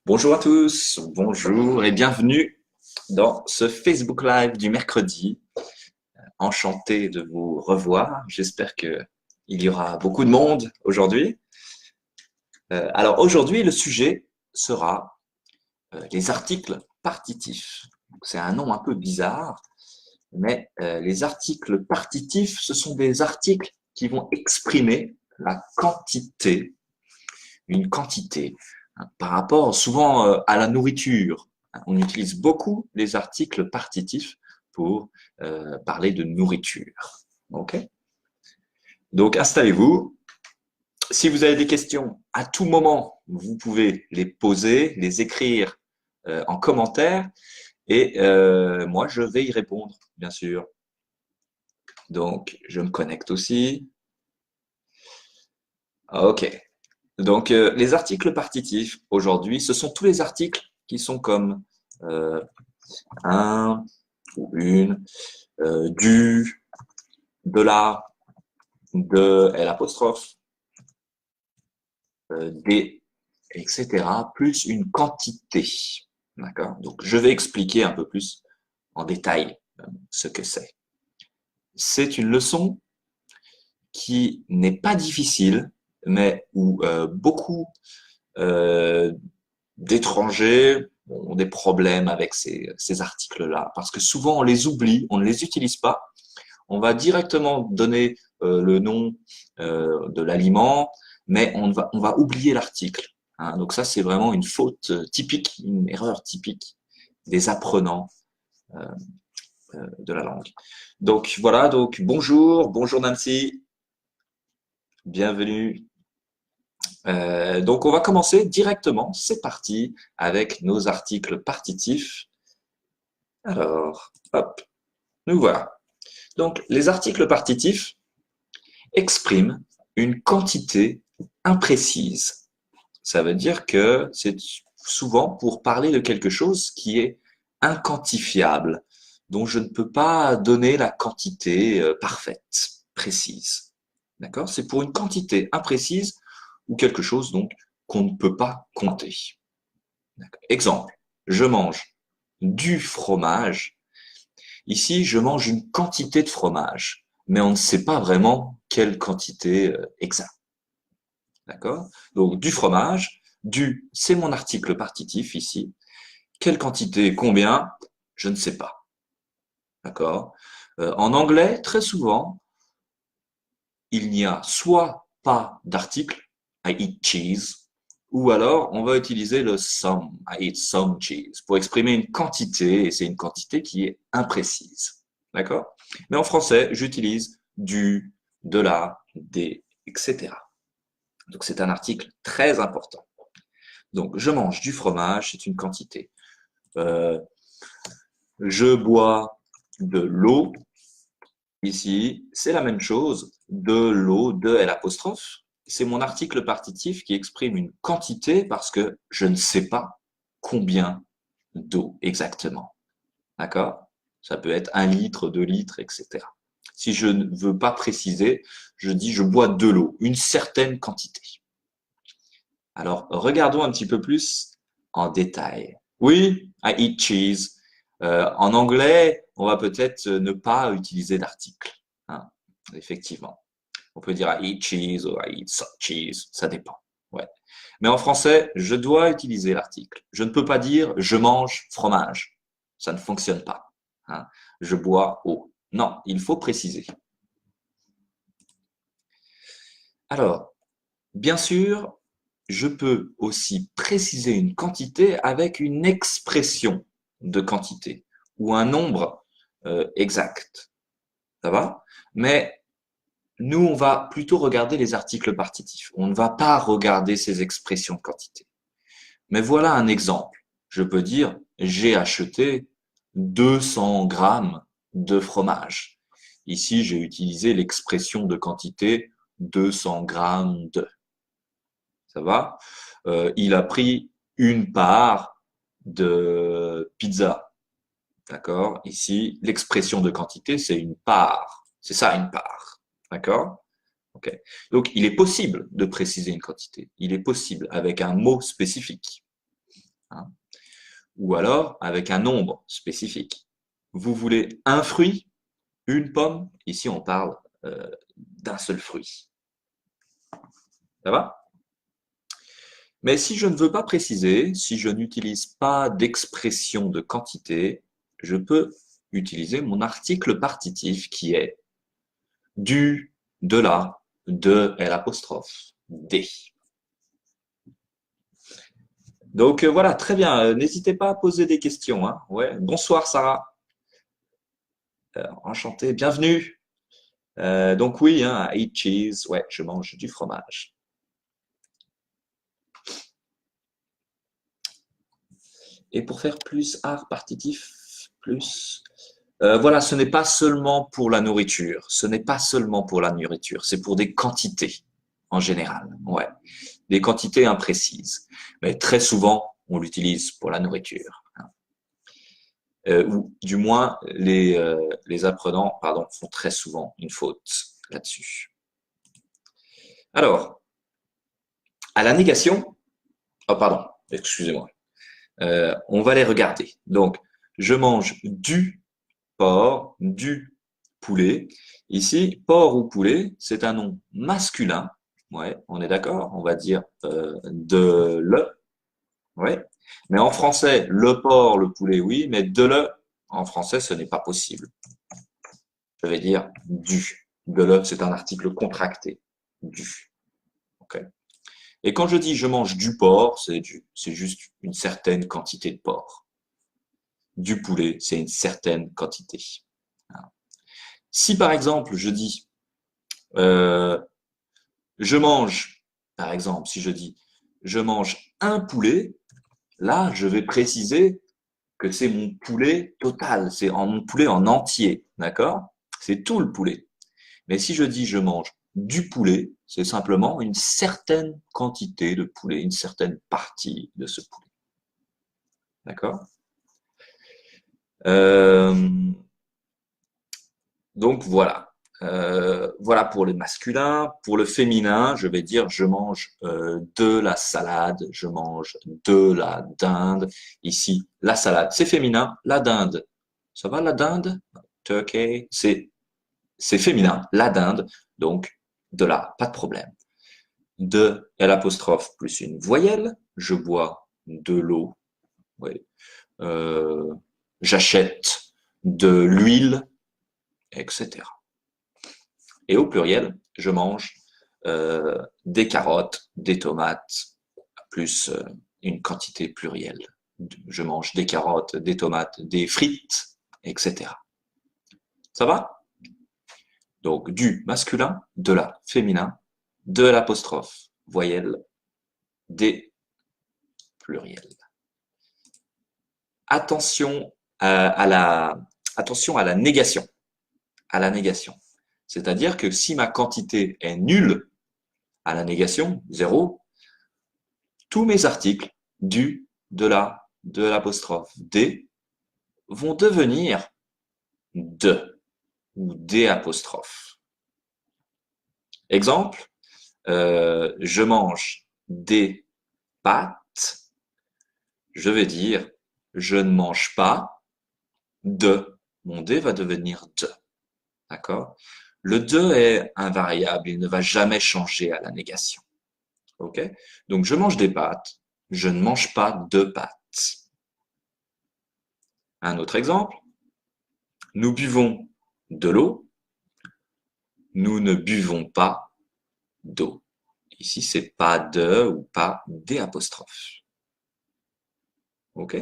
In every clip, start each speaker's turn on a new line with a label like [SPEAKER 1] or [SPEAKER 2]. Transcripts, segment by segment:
[SPEAKER 1] Bonjour à tous, bonjour et bienvenue dans ce Facebook Live du mercredi. Enchanté de vous revoir. J'espère qu'il y aura beaucoup de monde aujourd'hui. Alors aujourd'hui, le sujet sera les articles partitifs. C'est un nom un peu bizarre, mais les articles partitifs, ce sont des articles qui vont exprimer la quantité, une quantité, hein, par rapport souvent à la nourriture. On utilise beaucoup les articles partitifs pour parler de nourriture. Ok. Donc installez-vous. Si vous avez des questions, à tout moment, vous pouvez les poser, les écrire en commentaire et moi, je vais y répondre, bien sûr. Donc, je me connecte aussi. Ok. Donc, les articles partitifs, aujourd'hui, ce sont tous les articles qui sont comme euh, un ou une, du, de la, de L apostrophe, des, etc., plus une quantité. D'accord? Donc, je vais expliquer un peu plus en détail ce que c'est. C'est une leçon qui n'est pas difficile, mais où beaucoup euh, d'étrangers ont des problèmes avec ces articles-là, parce que souvent on les oublie, on ne les utilise pas. On va directement donner le nom de l'aliment, mais on va oublier l'article. Hein. Donc ça, c'est vraiment une faute typique, une erreur typique des apprenants de la langue. Donc voilà, donc bonjour Nancy, bienvenue. Donc on va commencer directement, c'est parti, avec nos articles partitifs. Alors, hop, nous voilà. Donc les articles partitifs expriment une quantité imprécise. Ça veut dire que c'est souvent pour parler de quelque chose qui est inquantifiable, dont je ne peux pas donner la quantité parfaite, précise. D'accord? C'est pour une quantité imprécise ou quelque chose donc qu'on ne peut pas compter. Exemple, je mange du fromage. Ici, je mange une quantité de fromage, mais on ne sait pas vraiment quelle quantité exacte. D'accord? Donc, du fromage, du, c'est mon article partitif ici. Quelle quantité, combien? Je ne sais pas. D'accord? En anglais, très souvent, il n'y a soit pas d'article, I eat cheese, ou alors on va utiliser le some, I eat some cheese, pour exprimer une quantité, et c'est une quantité qui est imprécise. D'accord? Mais en français, j'utilise du, de la, des, etc. Donc c'est un article très important. Donc je mange du fromage, c'est une quantité. Euh, je bois de l'eau, ici, c'est la même chose, de l'eau, de L apostrophe. C'est mon article partitif qui exprime une quantité parce que je ne sais pas combien d'eau exactement. D'accord? Ça peut être 1 litre, 2 litres, etc. Si je ne veux pas préciser, je dis je bois de l'eau, une certaine quantité. Alors, regardons un petit peu plus en détail. Oui, I eat cheese. En anglais, on va peut-être ne pas utiliser d'article. Hein, effectivement. On peut dire I eat cheese ou I eat some cheese. Ça dépend. Ouais. Mais en français, je dois utiliser l'article. Je ne peux pas dire je mange fromage. Ça ne fonctionne pas. Hein. Je bois eau. Non, il faut préciser. Alors, bien sûr, je peux aussi préciser une quantité avec une expression de quantité ou un nombre exact. Ça va? Mais nous, on va plutôt regarder les articles partitifs. On ne va pas regarder ces expressions de quantité. Mais voilà un exemple. Je peux dire j'ai acheté 200 grammes de fromage. Ici, j'ai utilisé l'expression de quantité 200 grammes de. Ça va? Il a pris une part de pizza. D'accord? Ici, l'expression de quantité, c'est une part. C'est ça, une part. D'accord? Ok. Donc, il est possible de préciser une quantité. Il est possible avec un mot spécifique. hein. Ou alors avec un nombre spécifique. Vous voulez un fruit, une pomme. Ici, on parle d'un seul fruit. Ça va? Mais si je ne veux pas préciser, si je n'utilise pas d'expression de quantité, je peux utiliser mon article partitif qui est du, de la, de l'apostrophe, des. Donc voilà, très bien. N'hésitez pas à poser des questions, hein. Ouais. Bonsoir Sarah. Enchanté, bienvenue. Donc oui, hein, I eat cheese. Ouais, je mange du fromage. Et pour faire plus art partitif, plus. Voilà, ce n'est pas seulement pour la nourriture. Ce n'est pas seulement pour la nourriture. C'est pour des quantités en général. Ouais, des quantités imprécises. Mais très souvent, on l'utilise pour la nourriture. Ou du moins, les apprenants, pardon, font très souvent une faute là-dessus. Alors, à la négation, oh pardon, excusez-moi. On va les regarder. Donc, je mange du porc, du poulet. Ici, porc ou poulet, c'est un nom masculin. Ouais, on est d'accord. On va dire de le. Ouais. Mais en français, le porc, le poulet, oui, mais de le, en français, ce n'est pas possible. Je vais dire du. De le, c'est un article contracté. Du. OK. Et quand je dis je mange du porc, c'est juste une certaine quantité de porc. Du poulet, c'est une certaine quantité. Si par exemple je dis je mange, par exemple, si je dis je mange un poulet, là je vais préciser que c'est mon poulet total, c'est mon poulet en entier, d'accord? C'est tout le poulet. Mais si je dis je mange du poulet, c'est simplement une certaine quantité de poulet, une certaine partie de ce poulet. D'accord? Donc voilà. Voilà pour les masculins. Pour le féminin, je vais dire je mange de la salade, je mange de la dinde. Ici, la salade, c'est féminin. La dinde, ça va la dinde? Turkey, c'est féminin. La dinde, donc de là, pas de problème. De l'apostrophe plus une voyelle, je bois de l'eau. Oui. J'achète de l'huile, etc. Et au pluriel, je mange des carottes, des tomates, plus une quantité plurielle. Je mange des carottes, des tomates, des frites, etc. Ça va? Donc, du masculin, de la féminin, de l'apostrophe, voyelle, des pluriels. Attention attention à la négation. À la négation. C'est-à-dire que si ma quantité est nulle, à la négation, 0, tous mes articles du, de la, de l'apostrophe, des vont devenir de ou des apostrophes. Exemple, je mange des pâtes, je vais dire je ne mange pas de. Mon D va devenir de. D'accord? Le de est invariable, il ne va jamais changer à la négation. OK? Donc, je mange des pâtes, je ne mange pas de pâtes. Un autre exemple, nous buvons de l'eau, nous ne buvons pas d'eau. Ici, c'est pas de ou pas des apostrophes. OK?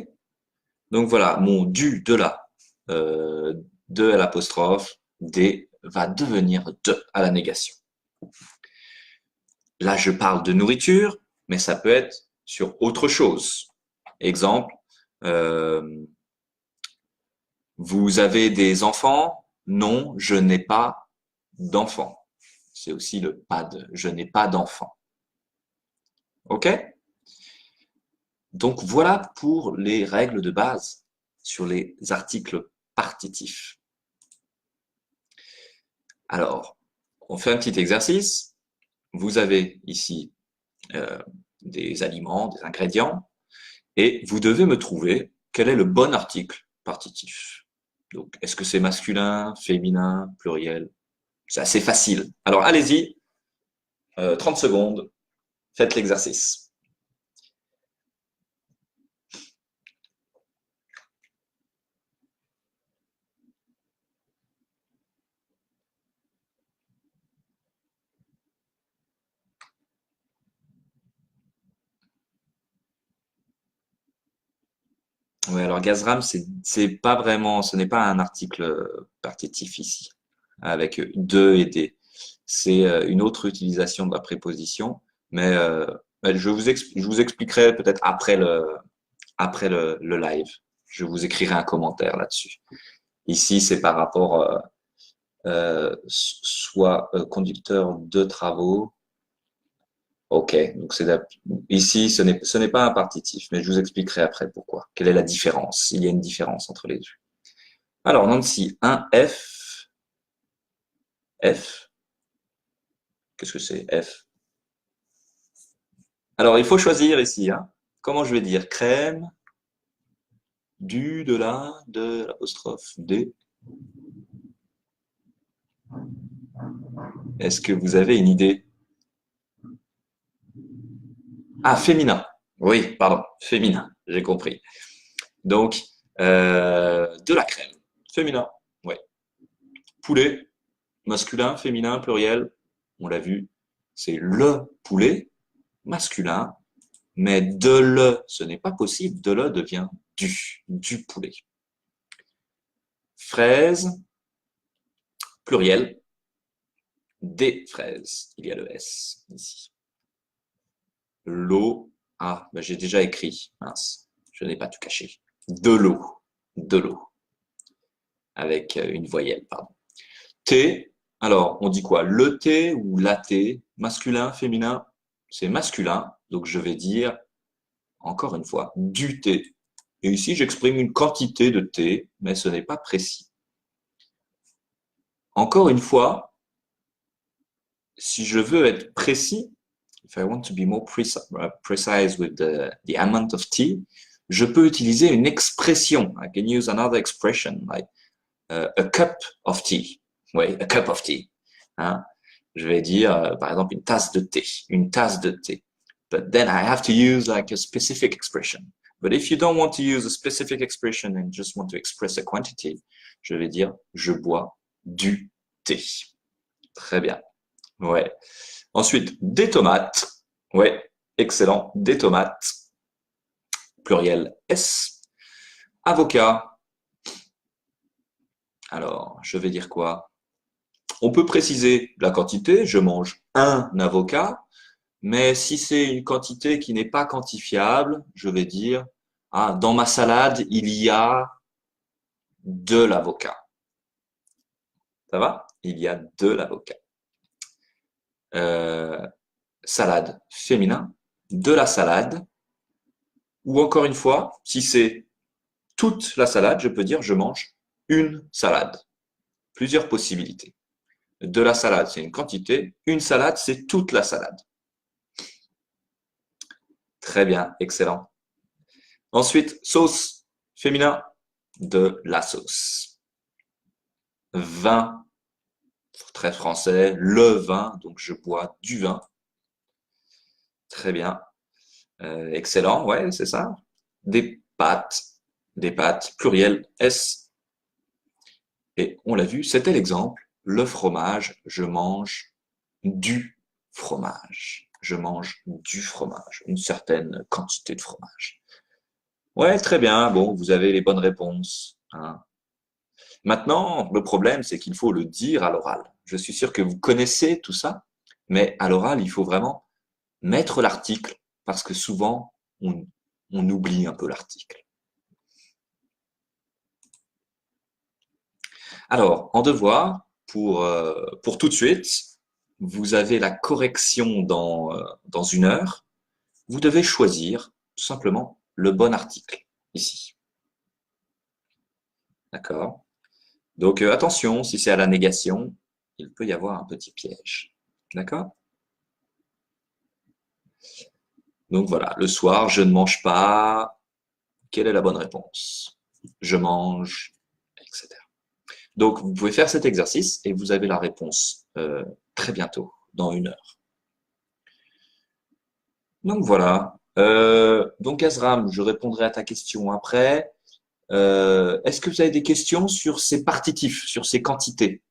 [SPEAKER 1] Donc voilà, mon du, de la, de à l'apostrophe, des va devenir de à la négation. Là, je parle de nourriture, mais ça peut être sur autre chose. Exemple, vous avez des enfants? Non, je n'ai pas d'enfants. C'est aussi le pas de. Je n'ai pas d'enfants. OK? Donc voilà pour les règles de base sur les articles partitifs. Alors, on fait un petit exercice. Vous avez ici des aliments, des ingrédients, Et vous devez me trouver quel est le bon article partitif. Donc, est-ce que c'est masculin, féminin, pluriel? C'est assez facile. Alors, allez-y, 30 secondes, faites l'exercice. Oui, alors Gazram, c'est pas vraiment, ce n'est pas un article partitif ici, avec de et des. C'est une autre utilisation de la préposition, mais je vous expliquerai peut-être après le live. Je vous écrirai un commentaire là-dessus. Ici, c'est par rapport soit conducteur de travaux. Ok, donc ici, ce n'est pas un partitif, mais je vous expliquerai après pourquoi. Quelle est la différence? Il y a une différence entre les deux. Alors, Nancy, un F. F. Qu'est-ce que c'est F? Alors, il faut choisir ici. Hein. Comment je vais dire? Crème, du, de la, de l'apostrophe D. Est-ce que vous avez une idée? Ah, féminin. Oui, pardon, féminin, j'ai compris. Donc, de la crème. Féminin, oui. Poulet, masculin, féminin, pluriel. On l'a vu, c'est le poulet, masculin. Mais de le, ce n'est pas possible. De le devient du poulet. Fraise, pluriel. Des fraises. Il y a le S ici. L'eau. Ah, ben j'ai déjà écrit. Mince, je n'ai pas tout caché. De l'eau. De l'eau. Avec une voyelle, pardon. Thé. Alors, on dit quoi? Le thé ou la thé? Masculin, féminin? C'est masculin. Donc, je vais dire, encore une fois, du thé. Et ici, j'exprime une quantité de thé, mais ce n'est pas précis. Encore une fois, si je veux être précis, if I want to be more precise with the amount of tea, je peux utiliser une expression. I can use another expression, like a cup of tea. Oui, a cup of tea. Hein? Je vais dire, par exemple, une tasse de thé. Une tasse de thé. But then I have to use like a specific expression. But if you don't want to use a specific expression and just want to express a quantity, je vais dire, je bois du thé. Très bien. Ouais. Ensuite, des tomates. Ouais, excellent. Des tomates. Pluriel S. Avocat. Alors, je vais dire quoi? On peut préciser la quantité. Je mange un avocat. Mais si c'est une quantité qui n'est pas quantifiable, je vais dire, ah, dans ma salade, il y a de l'avocat. Ça va? Il y a de l'avocat. Salade féminin, de la salade. Ou encore une fois, si c'est toute la salade, je peux dire je mange une salade. Plusieurs possibilités. De la salade, c'est une quantité. Une salade, c'est toute la salade. Très bien, excellent. Ensuite, sauce féminin, de la sauce. Vin, très français, le vin, donc je bois du vin. Très bien. Excellent, ouais, c'est ça. Des pâtes, pluriel S. Et on l'a vu, c'était l'exemple. Le fromage, je mange du fromage. Je mange du fromage, une certaine quantité de fromage. Ouais, très bien. Bon, vous avez les bonnes réponses. Hein. Maintenant, le problème, c'est qu'il faut le dire à l'oral. Je suis sûr que vous connaissez tout ça, mais à l'oral, il faut vraiment mettre l'article parce que souvent, on oublie un peu l'article. Alors, en devoir, pour tout de suite, vous avez la correction dans une heure. Vous devez choisir tout simplement le bon article ici. D'accord? Donc, attention, si c'est à la négation, il peut y avoir un petit piège. D'accord? Donc voilà, le soir, je ne mange pas, quelle est la bonne réponse? Je mange, etc. Donc, vous pouvez faire cet exercice et vous avez la réponse très bientôt, dans 1 heure. Donc, voilà. Donc, Azram, je répondrai à ta question après. Est-ce que vous avez des questions sur ces partitifs, sur ces quantités?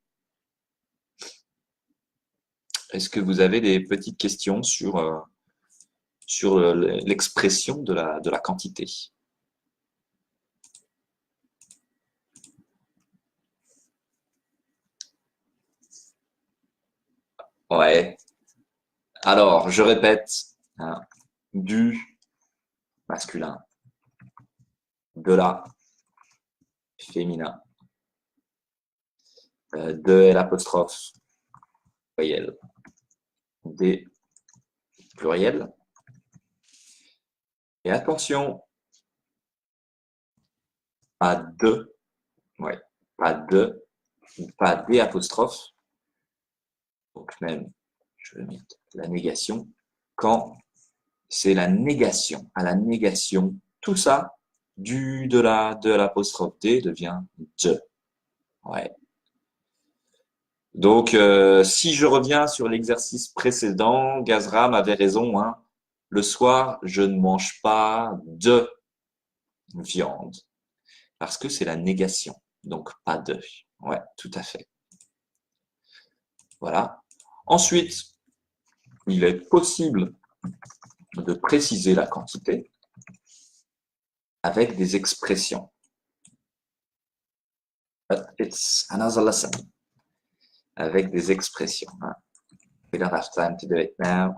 [SPEAKER 1] Est-ce que vous avez des petites questions sur l'expression de la quantité? Ouais. Alors, je répète, hein, du masculin, de la féminin, de l'apostrophe voyelle, des pluriels. Et attention, pas de, ouais, pas des apostrophes. Donc même, je vais mettre la négation. Quand c'est la négation, à la négation, tout ça, du, de l'apostrophe D devient de. Ouais. Donc, si je reviens sur l'exercice précédent, Gazram avait raison, hein. Le soir, je ne mange pas de viande parce que c'est la négation, donc pas de. Ouais, tout à fait. Voilà. Ensuite, il est possible de préciser la quantité avec des expressions. But it's another lesson. Avec des expressions. Hein. We don't have time to do it now.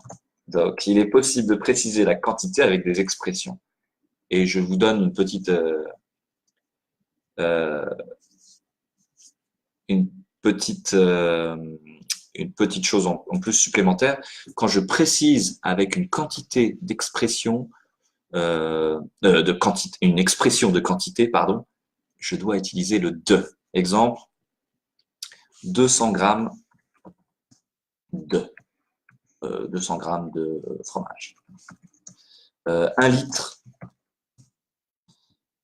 [SPEAKER 1] Donc, il est possible de préciser la quantité avec des expressions. Et je vous donne une petite chose en plus supplémentaire. Quand je précise avec une quantité d'expression, une expression de quantité, pardon, je dois utiliser le de. Exemple, 200 grammes de 200 grammes de fromage. 1 litre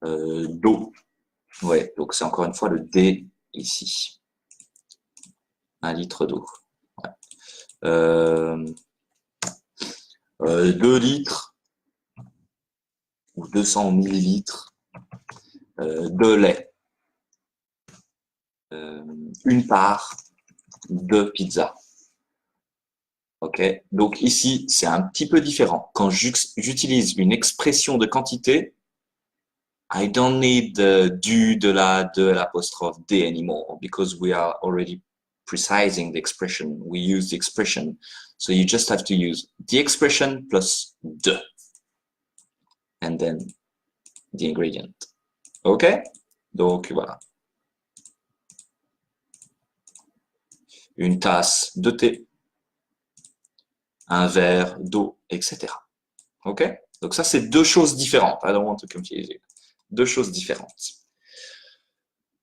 [SPEAKER 1] d'eau. Ouais, donc c'est encore une fois le D ici. 1 litre d'eau. Ouais. 2 litres ou 200 millilitres de lait. 1 part de pizza. Ok, donc ici, c'est un petit peu différent. Quand j'utilise une expression de quantité, I don't need du, de la, de l'apostrophe D anymore because we are already precising the expression. We use the expression. So you just have to use the expression plus de. And then the ingredient. Ok? Donc voilà. 1 tasse de thé. 1 verre d'eau, etc. Ok? Donc ça, c'est 2 choses différentes. I don't want to confuse you. 2 choses différentes.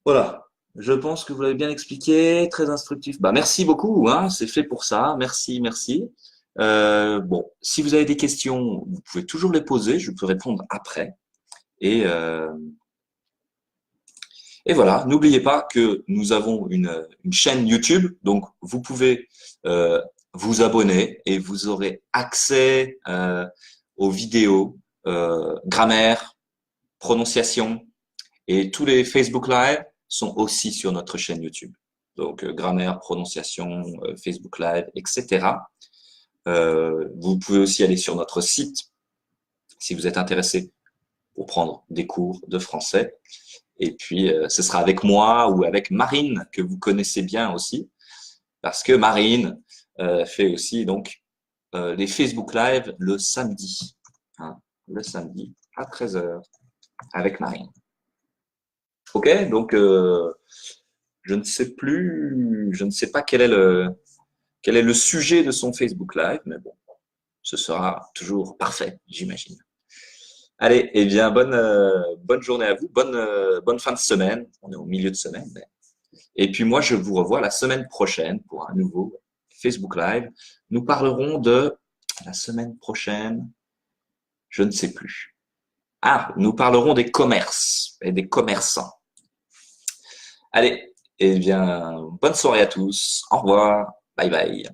[SPEAKER 1] Voilà. Je pense que vous l'avez bien expliqué, très instructif. Bah, merci beaucoup, hein, c'est fait pour ça. Merci, merci. Bon, si vous avez des questions, vous pouvez toujours les poser, je peux répondre après. Et voilà, n'oubliez pas que nous avons une chaîne YouTube, donc vous pouvez vous abonner et vous aurez accès aux vidéos, grammaire, prononciation, et tous les Facebook Live sont aussi sur notre chaîne YouTube. Donc, grammaire, prononciation, Facebook Live, etc. Vous pouvez aussi aller sur notre site si vous êtes intéressé pour prendre des cours de français. Et puis, ce sera avec moi ou avec Marine, que vous connaissez bien aussi, parce que Marine fait aussi donc les Facebook Live le samedi, hein, le samedi à 13 h avec Marine. Ok, donc je ne sais pas quel est le sujet de son Facebook Live, mais bon, ce sera toujours parfait, j'imagine. Allez, eh bien, bonne journée à vous, bonne fin de semaine. On est au milieu de semaine. Et puis moi, je vous revois la semaine prochaine pour un nouveau Facebook Live. Nous parlerons de la semaine prochaine, je ne sais plus. Ah, nous parlerons des commerces et des commerçants. Allez, eh bien, bonne soirée à tous. Au revoir. Bye bye.